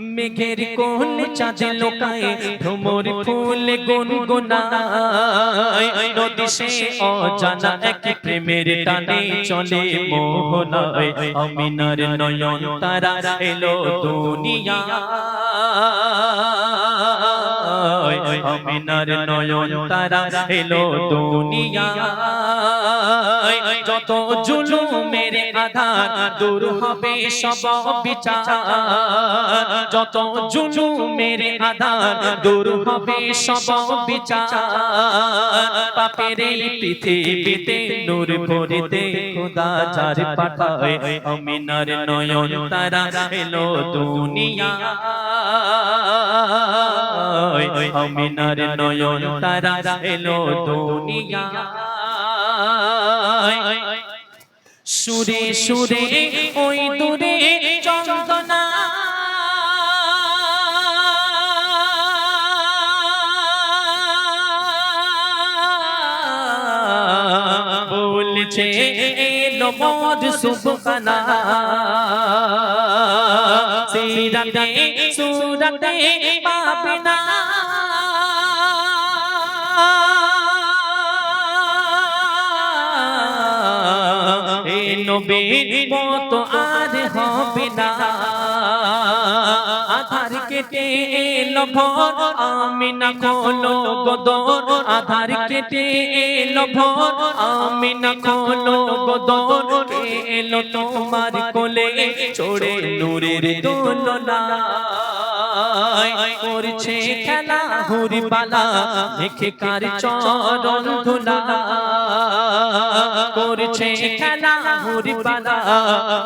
মেঘের কোলে চাঁদ লোকায় ভ্রমর ফুল গুনগুনায় নদী সে অজানা এক প্রেমের টানে চলে মোহনায় আমিনার নয়ন তারা এলো দুনিয়ায় আমিনার নয়ন তারা এলো দুনিয়ায় যত জুলুমের আধার দূর হবে সব বিচার যত জুলুমের আধার দূর হবে সব বিচার পাপের এই পৃথিবীতে নূর ভরিতে খোদা যার পাঠায় আমিনার নয়ন তারা এলো দুনিয়ায় আমিনার নয়ন তারা এলো দুনিয়ায় সুরে সুরে ওই দূরে চন্দনা বলছে এলো মোর সুবহানা সিরাতে সুরাতে পাবে না নবীর মতো আর হবে না আধার কেটে এলো ভোর আমিনা খোলো গোদর আধার কেটে এলো ভোর আমিনা খোলো গোদর এলো তোমার কোলে চড়ে নূরের দোলনা করছে খেলা হুরি বালা দেখে কার চরণ ধুলা করছে খেলা হুরি বালা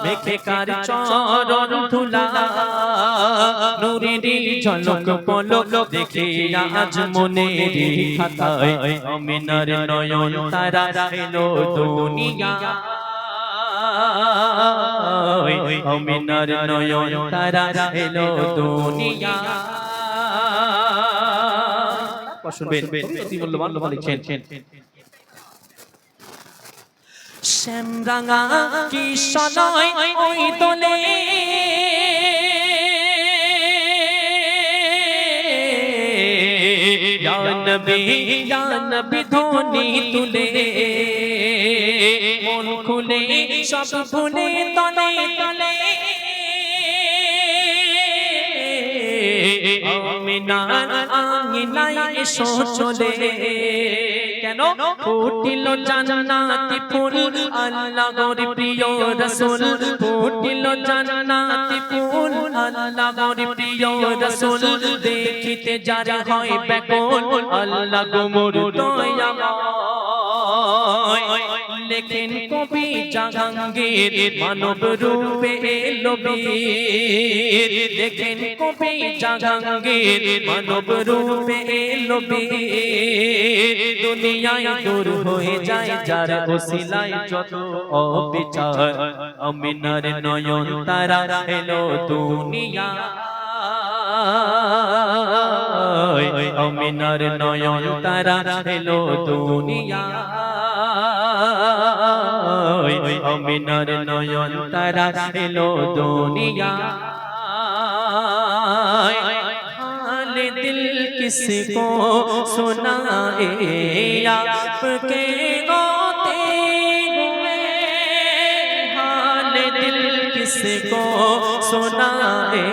দেখে কার চরণ ধুলা নূরের ঝলক পলক দেখে আজ মনের খাতায় আমিনার নয়ন তারা এলো দুনিয়ায় আমিনার নয়ন তারা এলো দুনিয়ায় শুনবেন অতি মূল্যবান লোক লিখছেন শ্যামরাঙা কিশোরয় ওই দোলে ইয়া নবী ধ্বনি তুলে মন খুলে সব ভুলে তলে তলে আমিনার আঙিনায় এসো চলে কেন ফুটিল জান্নাতি ফুল আল্লাহর প্রিয় রাসূল ফুটিল জান্নাতি ফুল আল্লাহর প্রিয় রাসূল দেখিতে যার হয় ব্যাকুল আল্লাহ গো মোর দয়াময় লেখেন কবি জাহাঙ্গীর মানব রূপে এলো বীর লেখেন কবি জাহাঙ্গীর মানব রূপে এলো বীর দুনিয়ায় দূর হয়ে যায় যার ওসিলায় যত অবিচার আমিনার নয়ন তারা এলো দুনিয়ায় আমিনার নয়ন তারা এলো দুনিয়ায় আমিনার নয়ন তারা এলো দুনিয়ায় हाल दिल किसको सुनाए आपके गाते हुए हाल दिल किसको सुनाए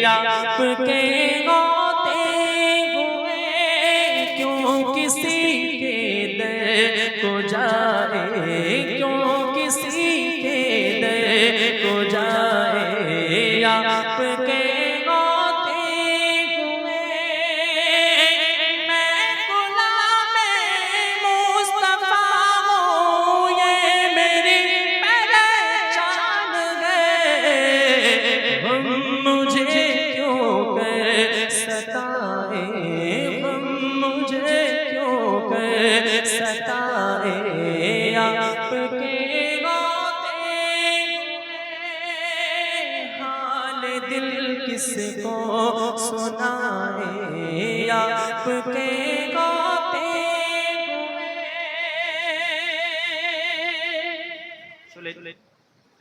आपके गाते हुए क्यों किसी के दर को जाए क्यों किसी के दर को जाए आपके सताए आपके गाते हाल दिल किसको सुनाए आपके गाते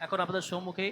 এখন আপনাদের সম্মুখে